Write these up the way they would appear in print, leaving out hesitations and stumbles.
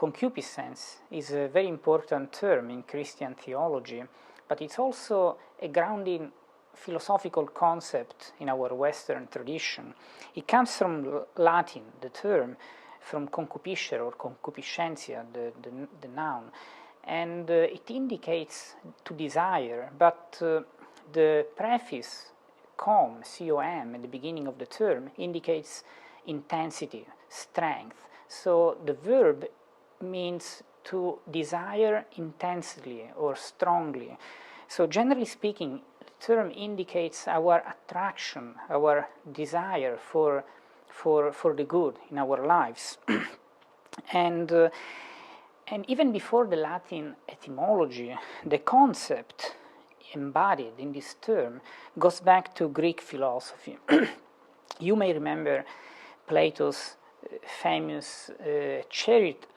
concupiscence is a very important term in Christian theology, but it's also a grounding philosophical concept in our Western tradition. It comes from Latin, the term, from concupiscere or concupiscentia, the noun, and it indicates to desire, but the prefix com, C-O-M, at the beginning of the term indicates intensity, strength. So the verb means to desire intensely or strongly. So generally speaking, the term indicates our attraction, our desire for the good in our lives. And even before the Latin etymology, the concept embodied in this term goes back to Greek philosophy. You may remember Plato's famous chariot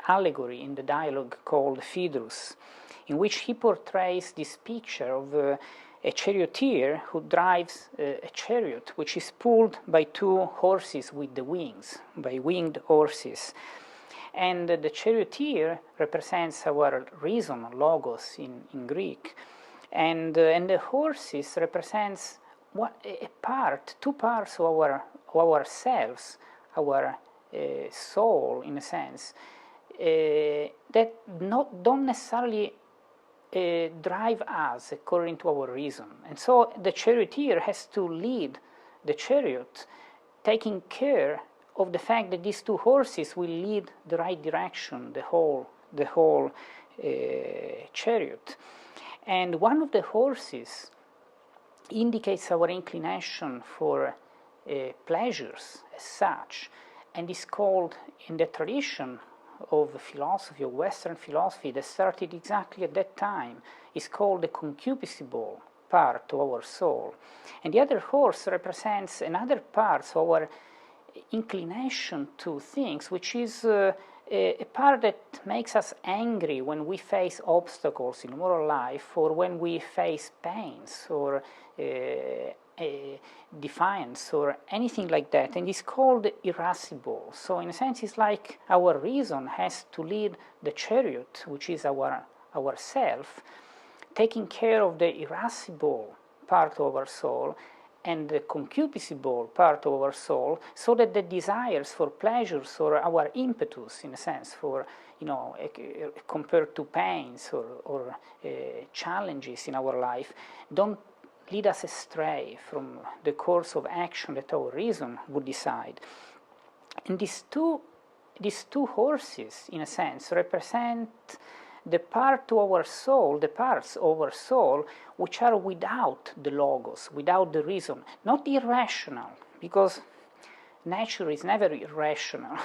allegory in the dialogue called Phaedrus, in which he portrays this picture of a charioteer who drives a chariot which is pulled by two horses with the wings, by winged horses. And the charioteer represents our reason, logos in Greek, and the horses represents two parts of ourselves, our soul, in a sense, that don't necessarily drive us according to our reason. And so the charioteer has to lead the chariot, taking care of the fact that these two horses will lead the right direction, the whole chariot. And one of the horses indicates our inclination for pleasures as such, and is called, in the tradition of philosophy, of Western philosophy that started exactly at that time, is called the concupiscible part of our soul. And the other horse represents another part of our inclination to things, which is a part that makes us angry when we face obstacles in moral life, or when we face pains or defiance or anything like that, and it's called irascible. So in a sense it's like our reason has to lead the chariot, which is our self, taking care of the irascible part of our soul and the concupiscible part of our soul, so that the desires for pleasures or our impetus, in a sense, for, compared to pains or challenges in our life, don't lead us astray from the course of action that our reason would decide. And these two horses, in a sense, represent the part of our soul, the parts of our soul which are without the logos, without the reason, not irrational, because nature is never irrational,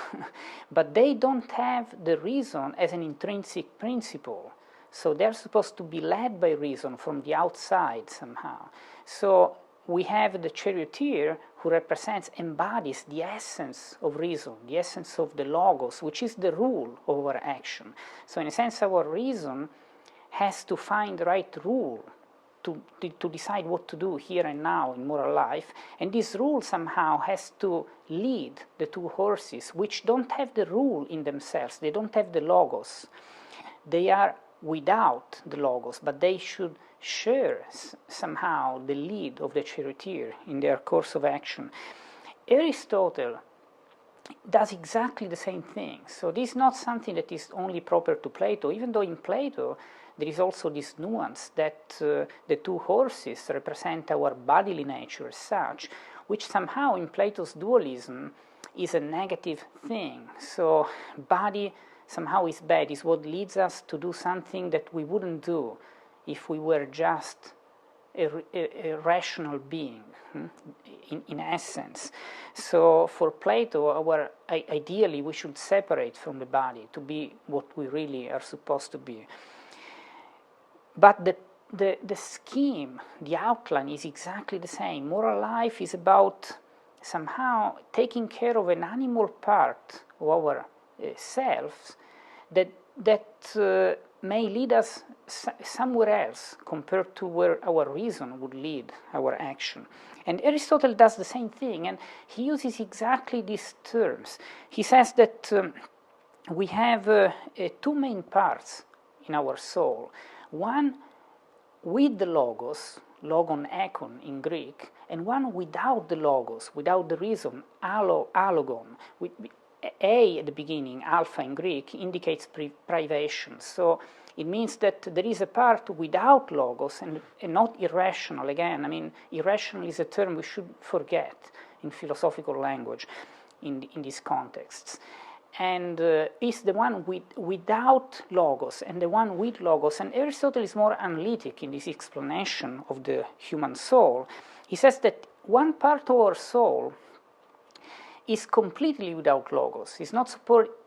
but they don't have the reason as an intrinsic principle. So they're supposed to be led by reason from the outside somehow. So we have the charioteer who embodies the essence of reason, the essence of the logos, which is the rule of our action. So in a sense, our reason has to find the right rule to decide what to do here and now in moral life, and this rule somehow has to lead the two horses, which don't have the rule in themselves, they don't have the logos. They are without the logos, but they should share somehow the lead of the charioteer in their course of action. Aristotle does exactly the same thing. So this is not something that is only proper to Plato, even though in Plato there is also this nuance that the two horses represent our bodily nature as such, which somehow in Plato's dualism is a negative thing. So body somehow is bad, is what leads us to do something that we wouldn't do if we were just a rational being, in essence. So for Plato, ideally we should separate from the body to be what we really are supposed to be. But the scheme, the outline is exactly the same. Moral life is about somehow taking care of an animal part of our selves that may lead us somewhere else compared to where our reason would lead our action. And Aristotle does the same thing, and he uses exactly these terms. He says that we have two main parts in our soul. One with the logos, logon ekon in Greek, and one without the logos, without the reason, allogon. With A at the beginning, alpha in Greek, indicates privation. So it means that there is a part without logos and not irrational. Again, I mean, irrational is a term we should forget in philosophical language in these contexts. And is the one without logos and the one with logos. And Aristotle is more analytic in this explanation of the human soul. He says that one part of our soul is completely without logos. It's not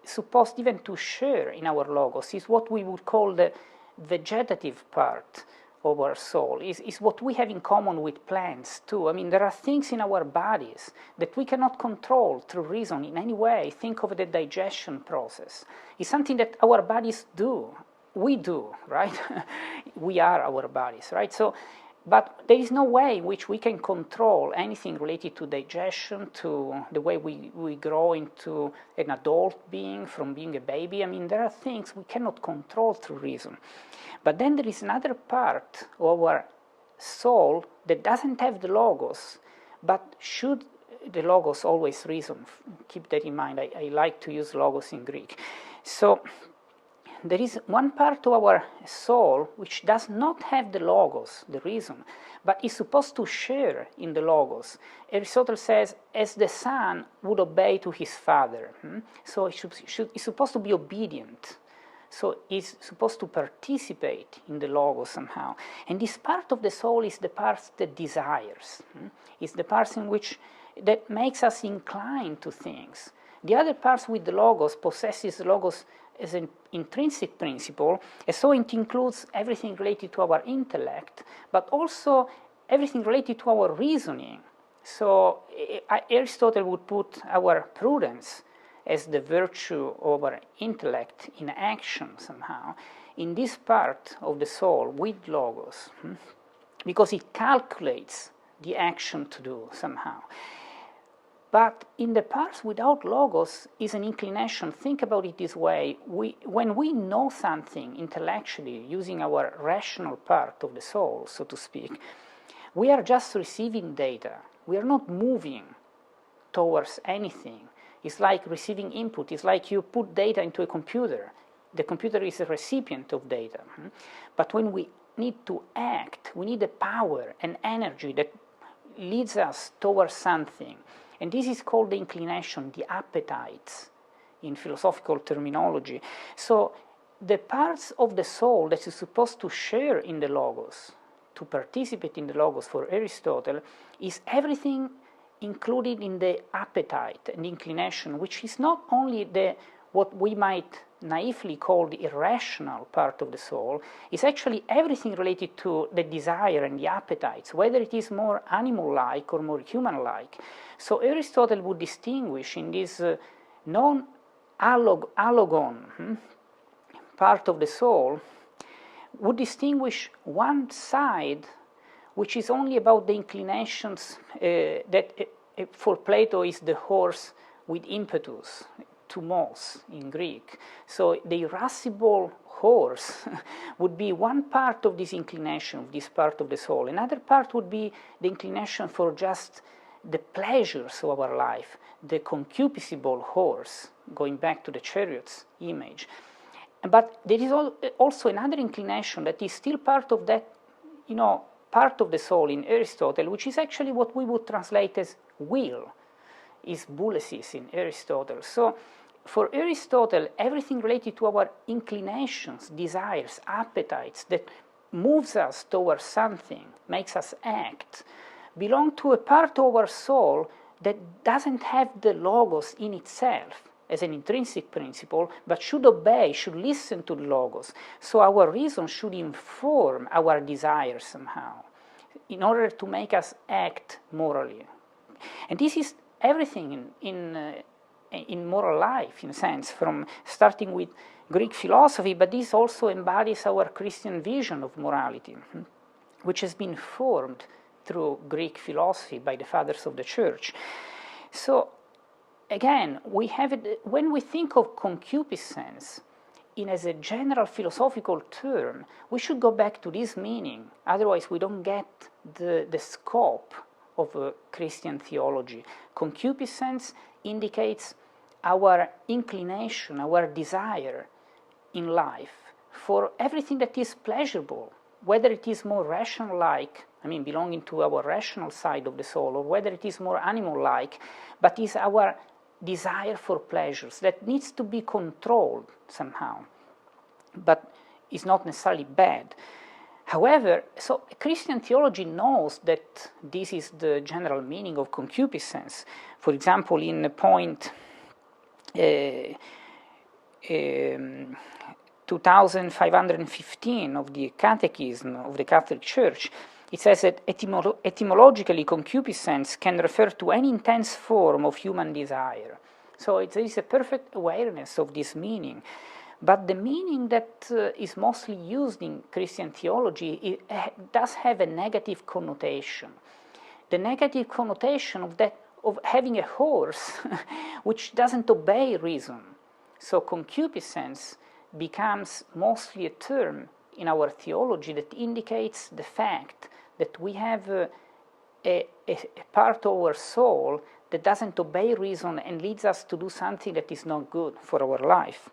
supposed even to share in our logos. It's what we would call the vegetative part of our soul. Is what we have in common with plants too. I mean, there are things in our bodies that we cannot control through reason in any way. Think of the digestion process. It's something that our bodies do. We do, right? We are our bodies, right? So, but there is no way in which we can control anything related to digestion, to the way we grow into an adult being from being a baby. I mean, there are things we cannot control through reason. But then there is another part of our soul that doesn't have the logos, but should the logos always reason? Keep that in mind. I like to use logos in Greek. So there is one part of our soul which does not have the logos, the reason, but is supposed to share in the logos. Aristotle says, as the son would obey to his father. So he's supposed to be obedient. So he's supposed to participate in the logos somehow. And this part of the soul is the part that desires. It's the part in which that makes us inclined to things. The other parts with the logos possesses the logos as an intrinsic principle, and so it includes everything related to our intellect, but also everything related to our reasoning. So Aristotle would put our prudence as the virtue of our intellect in action somehow, in this part of the soul with logos, because it calculates the action to do somehow. But in the parts without logos is an inclination. Think about it this way. When we know something intellectually using our rational part of the soul, so to speak, we are just receiving data. We are not moving towards anything. It's like receiving input. It's like you put data into a computer. The computer is a recipient of data. But when we need to act, we need a power and energy that leads us towards something. And this is called the inclination, the appetites, in philosophical terminology. So the parts of the soul that is supposed to share in the logos, to participate in the logos for Aristotle, is everything included in the appetite and inclination, which is not only what we might naively call the irrational part of the soul, is actually everything related to the desire and the appetites, whether it is more animal-like or more human-like. So Aristotle would distinguish in this non-allogon part of the soul, would distinguish one side which is only about the inclinations that for Plato is the horse with impetus, tumos in Greek. So the irascible horse would be one part of this inclination, of this part of the soul. Another part would be the inclination for just the pleasures of our life, the concupiscible horse, going back to the chariot's image. But there is also another inclination that is still part of that, part of the soul in Aristotle, which is actually what we would translate as will, is boulesis in Aristotle. So for Aristotle, everything related to our inclinations, desires, appetites, that moves us towards something, makes us act, belong to a part of our soul that doesn't have the logos in itself as an intrinsic principle, but should obey, should listen to the logos. So our reason should inform our desires somehow, in order to make us act morally. And this is everything in moral life, in a sense, from starting with Greek philosophy, but this also embodies our Christian vision of morality, which has been formed through Greek philosophy by the fathers of the church. So again, we have it, when we think of concupiscence as a general philosophical term, we should go back to this meaning. Otherwise, we don't get the scope of Christian theology. Concupiscence indicates our inclination, our desire in life for everything that is pleasurable, whether it is more rational-like, belonging to our rational side of the soul, or whether it is more animal-like, but is our desire for pleasures that needs to be controlled somehow, but is not necessarily bad. However, so Christian theology knows that this is the general meaning of concupiscence. For example, in point 2515 of the Catechism of the Catholic Church, it says that etymologically concupiscence can refer to any intense form of human desire. So there is a perfect awareness of this meaning. But the meaning that is mostly used in Christian theology does have a negative connotation. The negative connotation of having a horse which doesn't obey reason. So concupiscence becomes mostly a term in our theology that indicates the fact that we have a part of our soul that doesn't obey reason and leads us to do something that is not good for our life.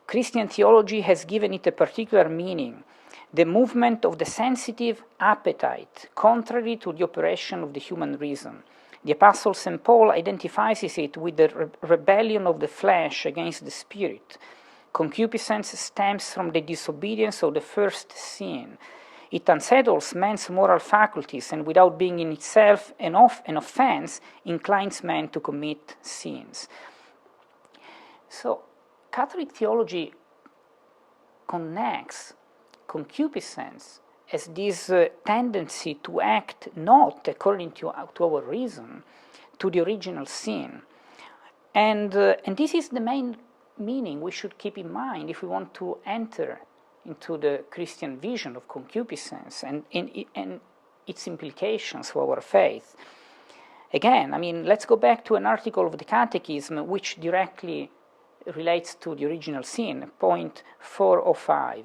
Christian theology has given it a particular meaning, the movement of the sensitive appetite, contrary to the operation of the human reason. The Apostle St. Paul identifies it with the rebellion of the flesh against the spirit. Concupiscence stems from the disobedience of the first sin. It unsettles man's moral faculties and, without being in itself an offense, inclines man to commit sins. So, Catholic theology connects concupiscence as this tendency to act not according to our reason, to the original sin. And this is the main meaning we should keep in mind if we want to enter into the Christian vision of concupiscence and its implications for our faith. Again, let's go back to an article of the Catechism which directly relates to the original sin, point 405.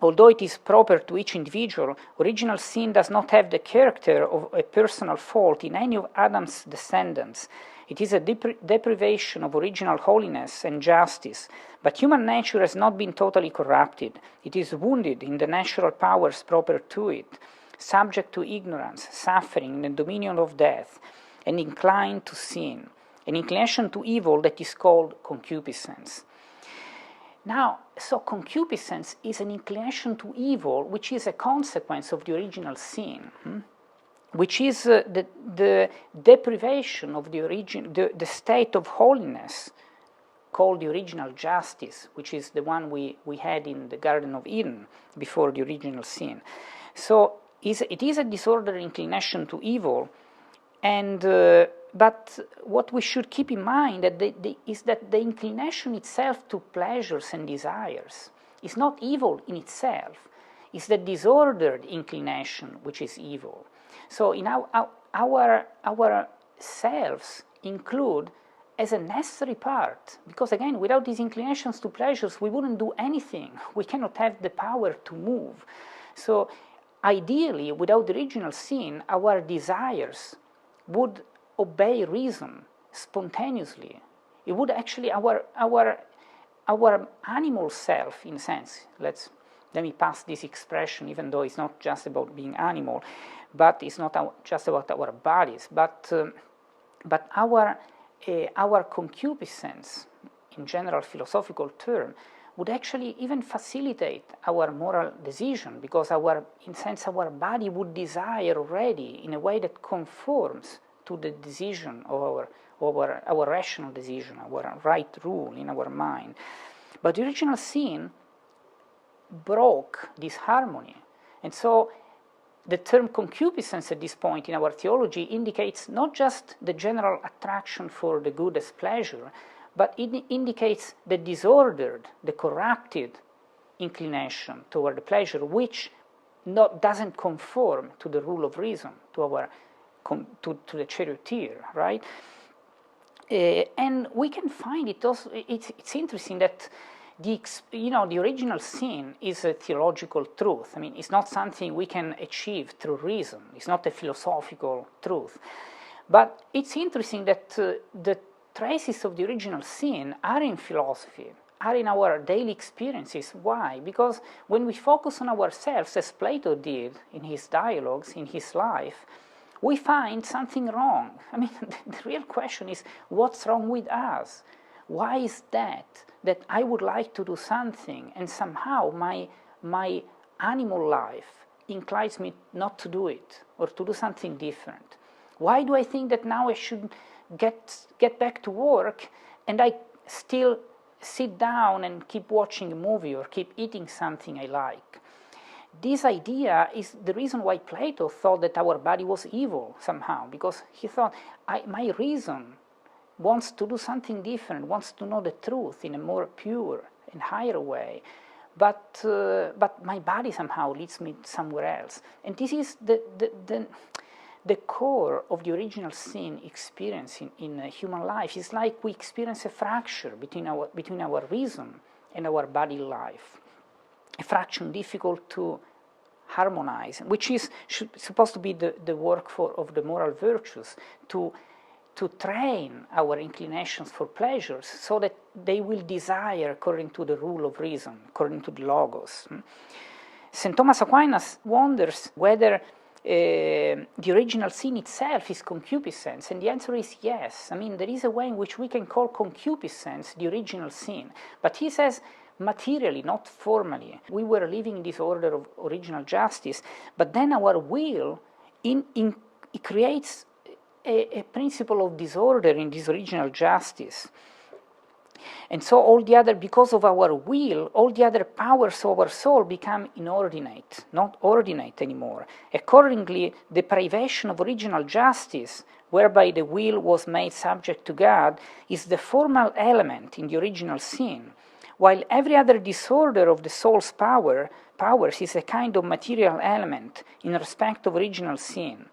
Although it is proper to each individual, original sin does not have the character of a personal fault in any of Adam's descendants. It is a deprivation of original holiness and justice, but human nature has not been totally corrupted. It is wounded in the natural powers proper to it, subject to ignorance, suffering, and the dominion of death, and inclined to sin, an inclination to evil that is called concupiscence. Now, so concupiscence is an inclination to evil which is a consequence of the original sin, which is the deprivation of the state of holiness called the original justice, which is the one we had in the Garden of Eden before the original sin. So it is a disordered inclination to evil, and but what we should keep in mind is that the inclination itself to pleasures and desires is not evil in itself. It's the disordered inclination which is evil. So in our selves include as a necessary part, because again, without these inclinations to pleasures, we wouldn't do anything. We cannot have the power to move. So ideally, without the original sin, our desires would obey reason spontaneously. It would actually, our animal self, in a sense, let me pass this expression, even though it's not just about being animal, but it's not just about our bodies, but our concupiscence, in general philosophical term, would actually even facilitate our moral decision, because our body would desire already in a way that conforms to the decision of our rational decision, our right rule in our mind. But the original sin broke this harmony. And so the term concupiscence at this point in our theology indicates not just the general attraction for the good as pleasure, but it indicates the disordered, the corrupted inclination toward the pleasure, which doesn't conform to the rule of reason, to the charioteer, right? And we can find it also. It's interesting that the original sin is a theological truth. I mean, it's not something we can achieve through reason. It's not a philosophical truth. But it's interesting that the traces of the original sin are in philosophy, are in our daily experiences. Why? Because when we focus on ourselves, as Plato did in his dialogues, in his life, we find something wrong. I mean, the real question is, what's wrong with us? Why is that I would like to do something and somehow my animal life inclines me not to do it or to do something different? Why do I think that now I should get back to work and I still sit down and keep watching a movie or keep eating something I like? This idea is the reason why Plato thought that our body was evil somehow, because he thought, my reason wants to do something different, wants to know the truth in a more pure and higher way, but my body somehow leads me somewhere else. And this is the core of the original sin experience in human life. It's like we experience a fracture between our reason and our body life. A fraction difficult to harmonize, which is supposed to be the work of the moral virtues, to train our inclinations for pleasures so that they will desire according to the rule of reason, according to the logos. St. Thomas Aquinas wonders whether the original sin itself is concupiscence, and the answer is yes. I mean, there is a way in which we can call concupiscence the original sin, but he says materially, not formally. We were living in this order of original justice, but then our will it creates a principle of disorder in this original justice. And so because of our will, all the other powers of our soul become inordinate, not ordinate anymore. Accordingly, the privation of original justice, whereby the will was made subject to God, is the formal element in the original sin, while every other disorder of the soul's powers is a kind of material element in respect of original sin.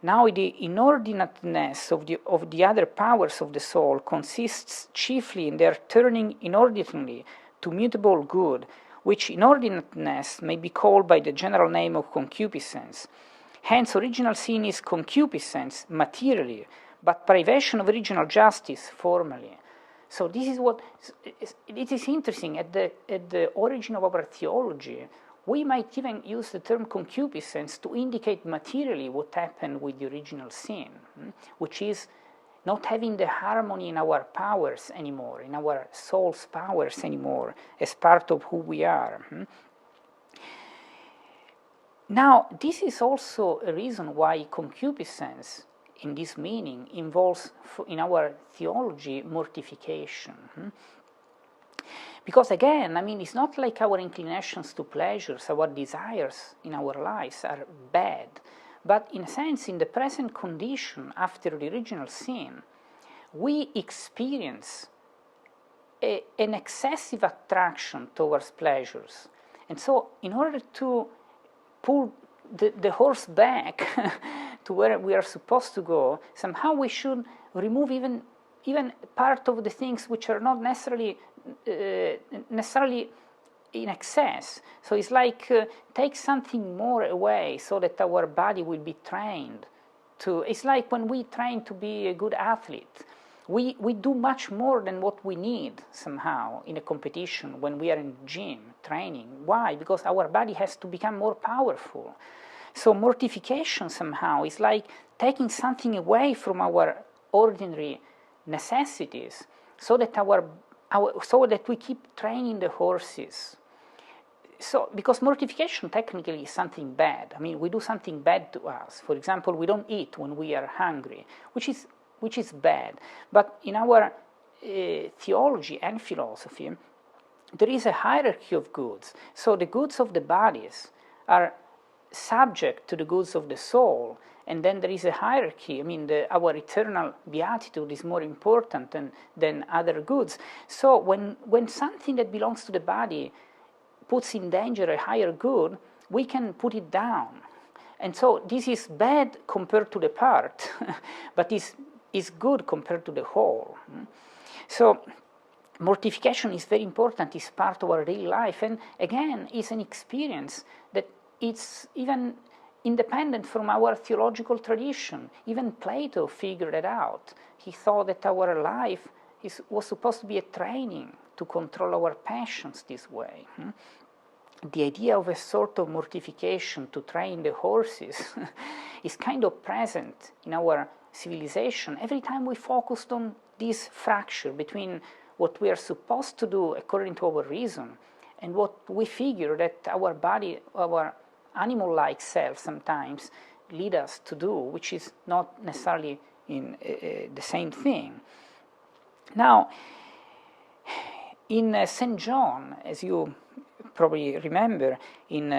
Now the inordinateness of the other powers of the soul consists chiefly in their turning inordinately to mutable good, which inordinateness may be called by the general name of concupiscence. Hence original sin is concupiscence materially, but privation of original justice formally. So this is what it is interesting. At the origin of our theology, we might even use the term concupiscence to indicate materially what happened with the original sin, which is not having the harmony in our powers anymore, in our soul's powers anymore, as part of who we are. Now, this is also a reason why concupiscence, in this meaning, involves, in our theology, mortification. Because again, I mean, it's not like our inclinations to pleasures, our desires in our lives are bad. But in a sense, in the present condition, after the original sin, we experience an excessive attraction towards pleasures. And so, in order to pull the horse back to where we are supposed to go, somehow we should remove even part of the things which are not necessarily in excess. So it's like take something more away so that our body will be trained to. It's like when we train to be a good athlete. We do much more than what we need somehow in a competition when we are in gym training. Why? Because our body has to become more powerful. So mortification somehow is like taking something away from our ordinary necessities so that so that we keep training the horses. So, because mortification technically is something bad. I mean, we do something bad to us. For example, we don't eat when we are hungry, which is bad. But in our theology and philosophy, there is a hierarchy of goods. So the goods of the bodies are subject to the goods of the soul, and then there is a hierarchy. I mean, our eternal beatitude is more important than other goods. So when something that belongs to the body puts in danger a higher good, we can put it down. And so this is bad compared to the part, but is is good compared to the whole. So mortification is very important, it's part of our daily life, and again, it's an experience that it's even independent from our theological tradition. Even Plato figured it out. He thought that our life was supposed to be a training to control our passions this way. The idea of a sort of mortification to train the horses is kind of present in our civilization. Every time we focused on this fracture between what we are supposed to do according to our reason and what we figure that our body, our animal-like self sometimes lead us to do, which is not necessarily in the same thing. Now, in St. John, as you probably remember, in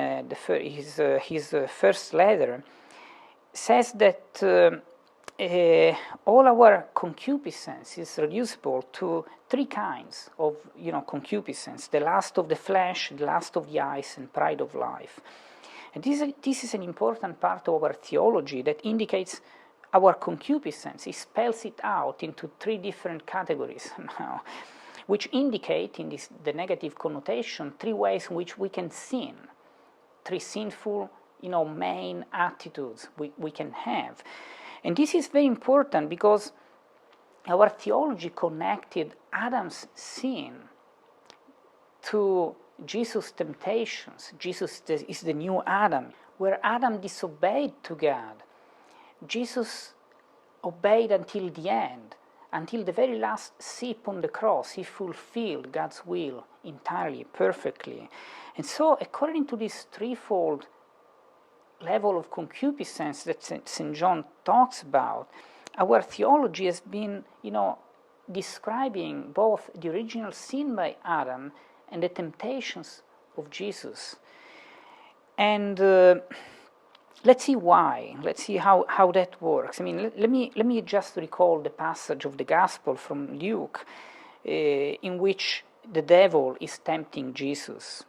his first letter, says that all our concupiscence is reducible to three kinds of concupiscence: the lust of the flesh, the lust of the eyes, and pride of life. And this is an important part of our theology that indicates our concupiscence. It spells it out into three different categories now, which indicate in the negative connotation three ways in which we can sin, three sinful main attitudes we can have. And this is very important because our theology connected Adam's sin to Jesus' temptations. Jesus is the new Adam. Where Adam disobeyed to God, Jesus obeyed until the end. Until the very last sip on the cross, he fulfilled God's will entirely, perfectly. And so, according to this threefold level of concupiscence that St. John talks about, our theology has been, describing both the original sin by Adam and the temptations of Jesus. And let's see why. Let's see how that works. I mean, let me just recall the passage of the Gospel from Luke in which the devil is tempting Jesus.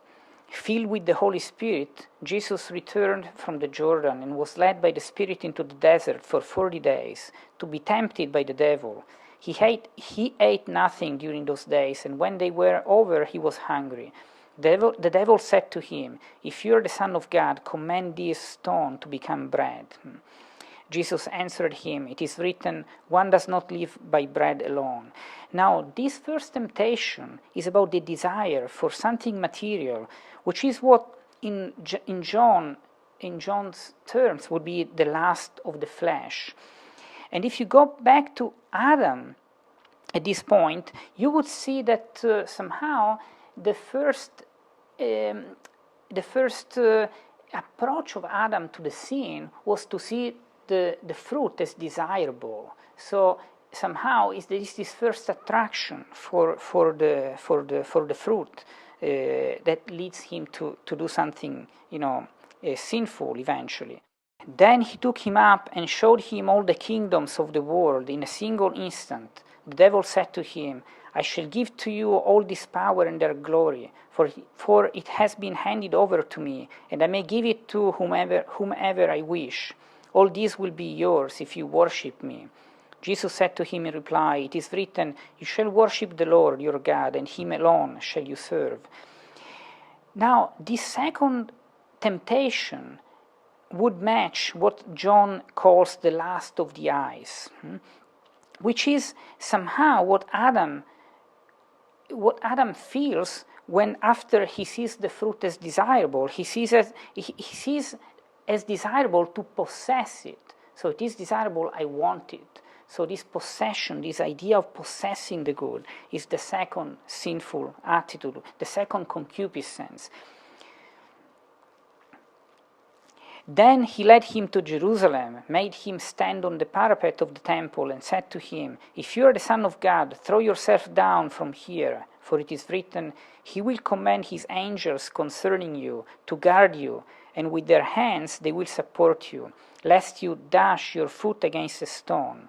Filled with the Holy Spirit, Jesus returned from the Jordan and was led by the Spirit into the desert for 40 days to be tempted by the devil. He ate nothing during those days, and when they were over, he was hungry. The devil said to him, "If you are the Son of God, command this stone to become bread." Jesus answered him, "It is written, one does not live by bread alone." Now, this first temptation is about the desire for something material, which is what in John's terms would be the lust of the flesh. And if you go back to Adam at this point, you would see that somehow the first approach of Adam to the sin was to see the fruit as desirable. So somehow there is this first attraction for the fruit that leads him to do something sinful eventually. Then he took him up and showed him all the kingdoms of the world in a single instant. The devil said to him, "I shall give to you all this power and their glory, for it has been handed over to me, and I may give it to whomever I wish. All this will be yours if you worship me." Jesus said to him in reply, "It is written, you shall worship the Lord your God, and him alone shall you serve." Now, this second temptation would match what John calls the lust of the eyes, which is somehow what Adam feels when, after he sees the fruit as desirable, he sees as desirable to possess it. So it is desirable, I want it. So this possession, this idea of possessing the good, is the second sinful attitude, the second concupiscence. Then he led him to Jerusalem, made him stand on the parapet of the temple, and said to him, "If you are the Son of God, throw yourself down from here, for it is written, He will command His angels concerning you, to guard you, and with their hands they will support you, lest you dash your foot against a stone."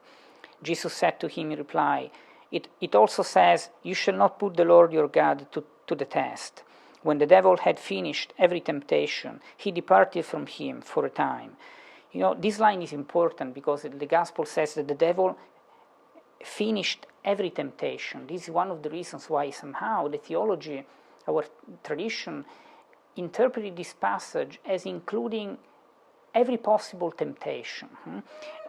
Jesus said to him in reply, It also says, "You shall not put the Lord your God to the test." When the devil had finished every temptation, he departed from him for a time. This line is important because the Gospel says that the devil finished every temptation. This is one of the reasons why somehow the theology, our tradition, interpreted this passage as including every possible temptation.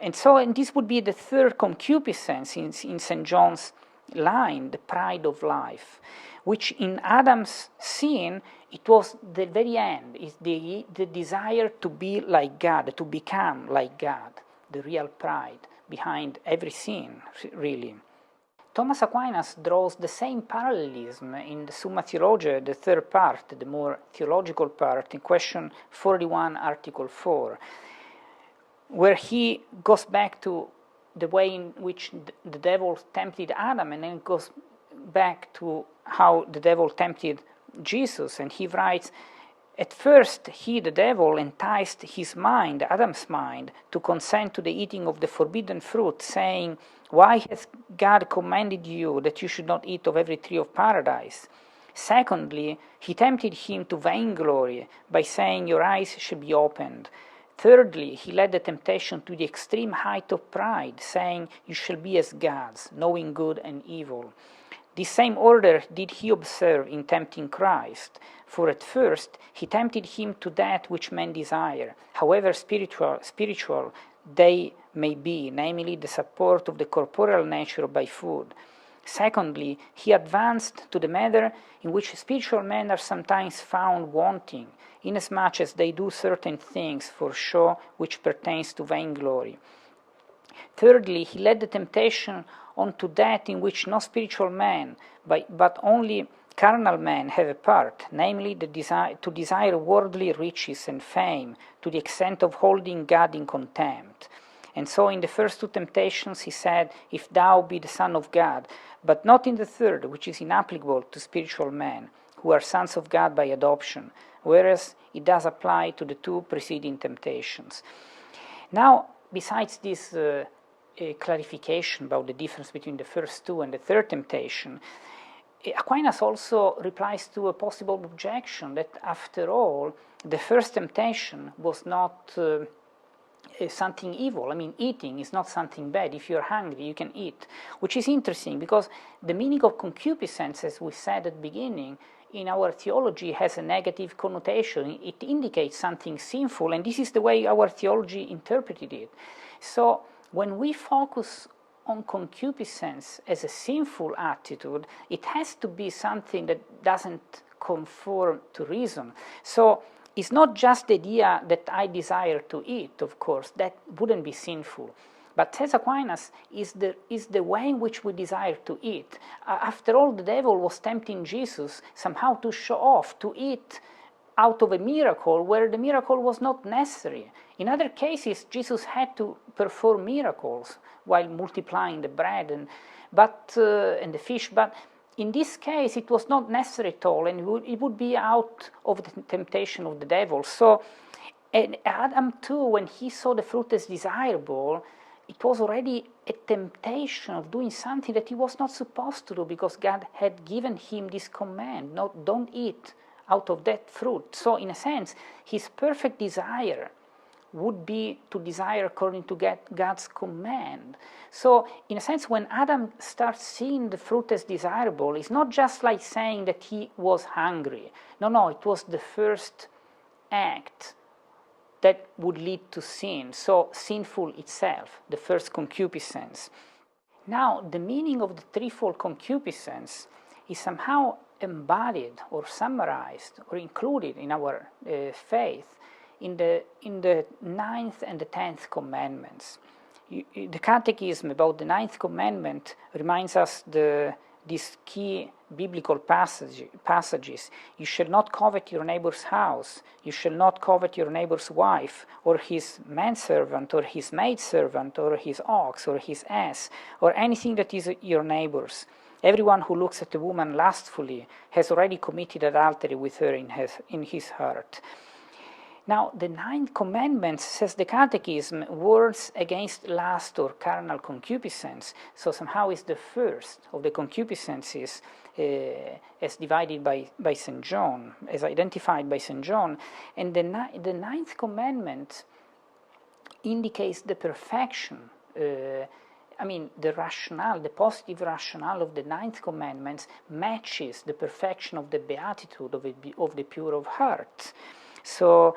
And so, and this would be the third concupiscence in St. John's line, the pride of life, which in Adam's sin, it was the very end, is the desire to be like God, to become like God, the real pride behind every sin, really. Thomas Aquinas draws the same parallelism in the Summa Theologiae, the third part, the more theological part, in question 41, article 4, where he goes back to the way in which the devil tempted Adam, and then goes back to how the devil tempted Jesus, and he writes, at first he, the devil, enticed his mind, Adam's mind, to consent to the eating of the forbidden fruit, saying, why has God commanded you that you should not eat of every tree of paradise? Secondly, he tempted him to vainglory by saying, your eyes shall be opened. Thirdly, he led the temptation to the extreme height of pride, saying, you shall be as gods, knowing good and evil. This same order did he observe in tempting Christ, for at first he tempted him to that which men desire, however spiritual they may be, namely the support of the corporeal nature by food. Secondly, he advanced to the matter in which spiritual men are sometimes found wanting, inasmuch as they do certain things for show which pertains to vainglory. Thirdly, he led the temptation on to that in which no spiritual man, but only carnal men have a part, namely the to desire worldly riches and fame to the extent of holding God in contempt. And so in the first two temptations he said, if thou be the Son of God, but not in the third, which is inapplicable to spiritual men, who are sons of God by adoption, whereas it does apply to the two preceding temptations. Now, besides this clarification about the difference between the first two and the third temptation, Aquinas also replies to a possible objection that, after all, the first temptation was not something evil. I mean, eating is not something bad. If you're hungry, you can eat, which is interesting because the meaning of concupiscence, as we said at the beginning, in our theology has a negative connotation. It indicates something sinful, and this is the way our theology interpreted it. So when we focus on concupiscence as a sinful attitude, it has to be something that doesn't conform to reason. So it's not just the idea that I desire to eat, of course, that wouldn't be sinful. But says Aquinas, is the way in which we desire to eat. After all, the devil was tempting Jesus somehow to show off, to eat out of a miracle where the miracle was not necessary. In other cases, Jesus had to perform miracles while multiplying the bread and the fish, but in this case it was not necessary at all, and it would be out of the temptation of the devil. So Adam too, when he saw the fruit as desirable, it was already a temptation of doing something that he was not supposed to do, because God had given him this command, don't eat out of that fruit. So in a sense, his perfect desire would be to desire according to God's command. So in a sense, when Adam starts seeing the fruit as desirable, it's not just like saying that he was hungry. No, it was the first act that would lead to sin. So sinful itself, the first concupiscence. Now, the meaning of the threefold concupiscence is somehow embodied or summarized or included in our faith in the 9th and the 10th commandments. The Catechism about the 9th commandment reminds us these key biblical passages. You shall not covet your neighbor's house. You shall not covet your neighbor's wife, or his manservant, or his maidservant, or his ox, or his ass, or anything that is your neighbor's. Everyone who looks at a woman lustfully has already committed adultery with her in his heart. Now, the 9th commandment, says the Catechism, warns against lust or carnal concupiscence. So somehow it's the first of the concupiscences as divided by St. John, as identified by St. John. And the 9th commandment indicates the perfection the rationale, the positive rationale of the ninth commandment matches the perfection of the beatitude of the pure of heart. So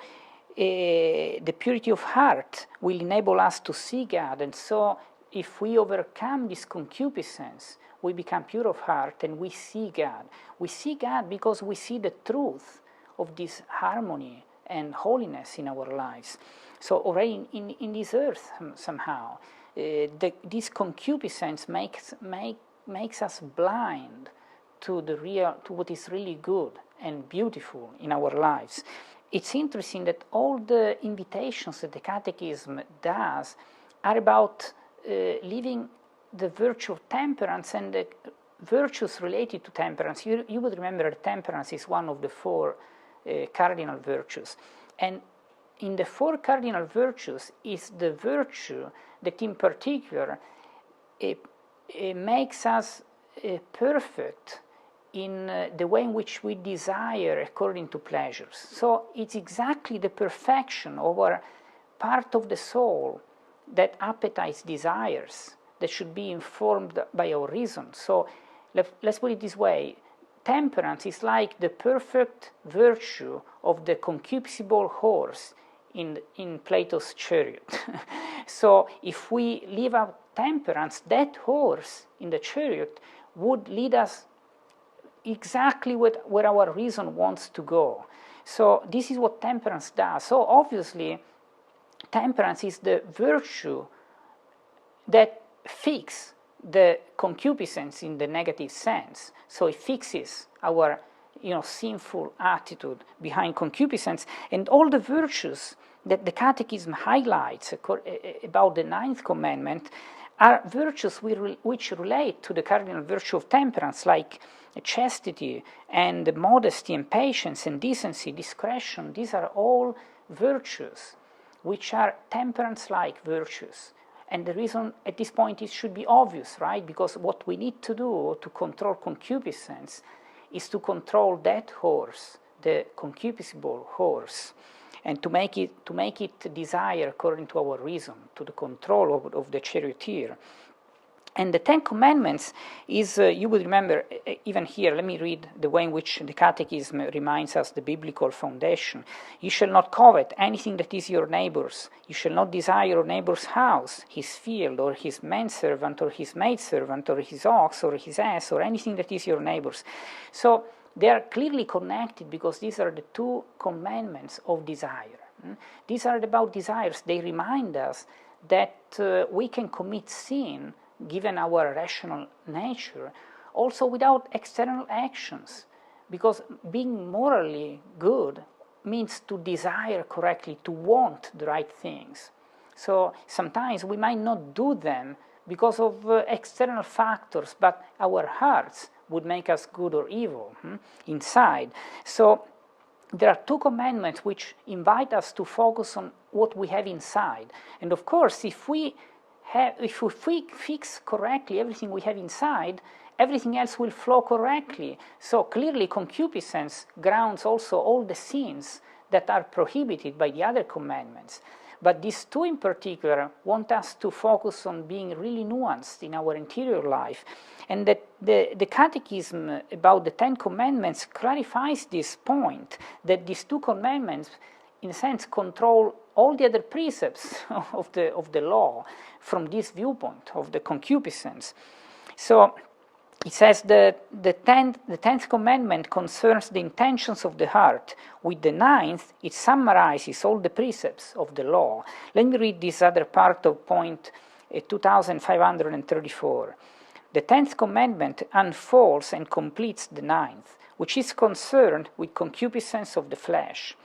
the purity of heart will enable us to see God, and so if we overcome this concupiscence, we become pure of heart and we see God. We see God because we see the truth of this harmony and holiness in our lives. So already in this earth somehow, this concupiscence makes us blind to what is really good and beautiful in our lives. It's interesting that all the invitations that the Catechism does are about living the virtue of temperance and the virtues related to temperance. You would remember that temperance is one of the four cardinal virtues. And in the four cardinal virtues is the virtue that in particular makes us perfect in the way in which we desire according to pleasures. So it's exactly the perfection of our part of the soul that appetites desires that should be informed by our reason. So let's put it this way. Temperance is like the perfect virtue of the concupiscible horse in Plato's chariot. So if we live out temperance, that horse in the chariot would lead us exactly where our reason wants to go. So this is what temperance does. So obviously, temperance is the virtue that fixes the concupiscence in the negative sense. So it fixes our sinful attitude behind concupiscence, and all the virtues that the Catechism highlights about the ninth commandment are virtues which relate to the cardinal virtue of temperance, like chastity and modesty and patience and decency, discretion. These are all virtues which are temperance-like virtues. And the reason at this point it should be obvious, right? Because what we need to do to control concupiscence is to control that horse, the concupiscible horse, and to make it desire according to our reason, to the control of the charioteer. And the Ten Commandments is, you would remember, even here, let me read the way in which the Catechism reminds us the biblical foundation. You shall not covet anything that is your neighbor's. You shall not desire your neighbor's house, his field, or his manservant, or his maidservant, or his ox, or his ass, or anything that is your neighbor's. So they are clearly connected because these are the two commandments of desire. These are about desires. They remind us that we can commit sin given our rational nature, also without external actions, because being morally good means to desire correctly, to want the right things. So sometimes we might not do them because of external factors, but our hearts would make us good or evil inside. So there are two commandments which invite us to focus on what we have inside. And of course, if we fix correctly everything we have inside, everything else will flow correctly. So clearly concupiscence grounds also all the sins that are prohibited by the other commandments. But these two in particular want us to focus on being really nuanced in our interior life. And that the Catechism about the Ten Commandments clarifies this point, that these two commandments in a sense control all the other precepts of the law from this viewpoint of the concupiscence. So it says that the 10th commandment concerns the intentions of the heart. With the 9th, it summarizes all the precepts of the law. Let me read this other part of point 2534. The 10th commandment unfolds and completes the 9th, which is concerned with concupiscence of the flesh.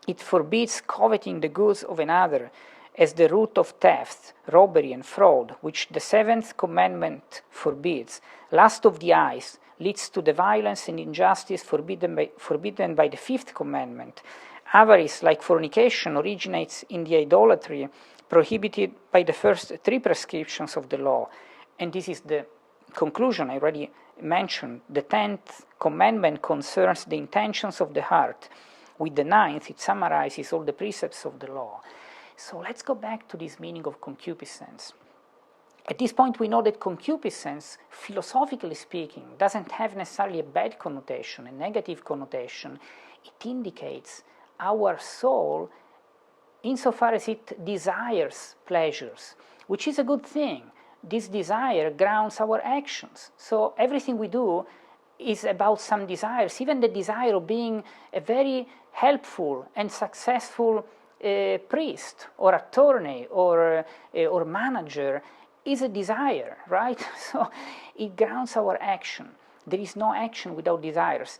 It forbids coveting the goods of another as the root of theft, robbery, and fraud, which the 7th commandment forbids. Lust of the eyes leads to the violence and injustice forbidden by the 5th commandment. Avarice, like fornication, originates in the idolatry prohibited by the first 3 prescriptions of the law. And this is the conclusion I already mentioned. The 10th commandment concerns the intentions of the heart. With the 9th, it summarizes all the precepts of the law. So let's go back to this meaning of concupiscence. At this point, we know that concupiscence, philosophically speaking, doesn't have necessarily a bad connotation, a negative connotation. It indicates our soul insofar as it desires pleasures, which is a good thing. This desire grounds our actions. So everything we do is about some desires, even the desire of being a very helpful and successful priest or attorney or manager is a desire, right? So it grounds our action. There is no action without desires.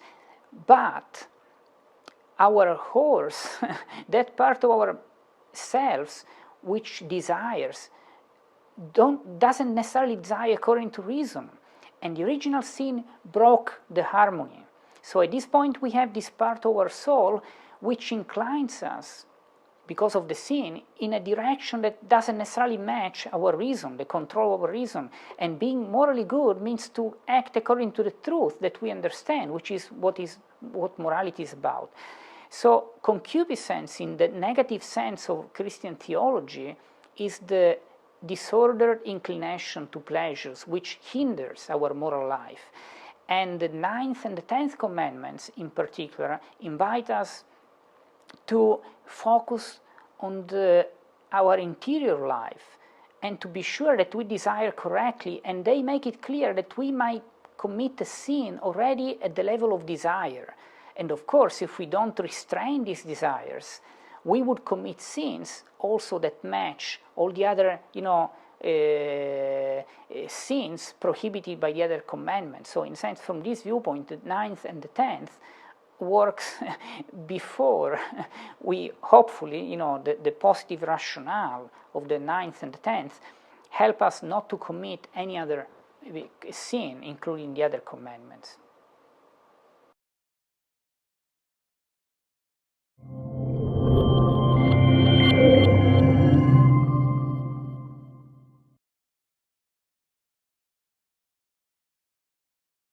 But our horse, that part of our selves which desires, doesn't necessarily desire according to reason. And the original sin broke the harmony. So at this point we have this part of our soul which inclines us, because of the sin, in a direction that doesn't necessarily match our reason, the control of our reason. And being morally good means to act according to the truth that we understand, which is what morality is about. So concupiscence, in the negative sense of Christian theology, is the disordered inclination to pleasures which hinders our moral life. And the 9th and the 10th commandments in particular invite us to focus on our interior life and to be sure that we desire correctly, and they make it clear that we might commit a sin already at the level of desire. And of course, if we don't restrain these desires, we would commit sins also that match all the other, sins prohibited by the other commandments. So in a sense, from this viewpoint, the 9th and the 10th works before we, hopefully, the positive rationale of the 9th and the 10th help us not to commit any other sin, including the other commandments.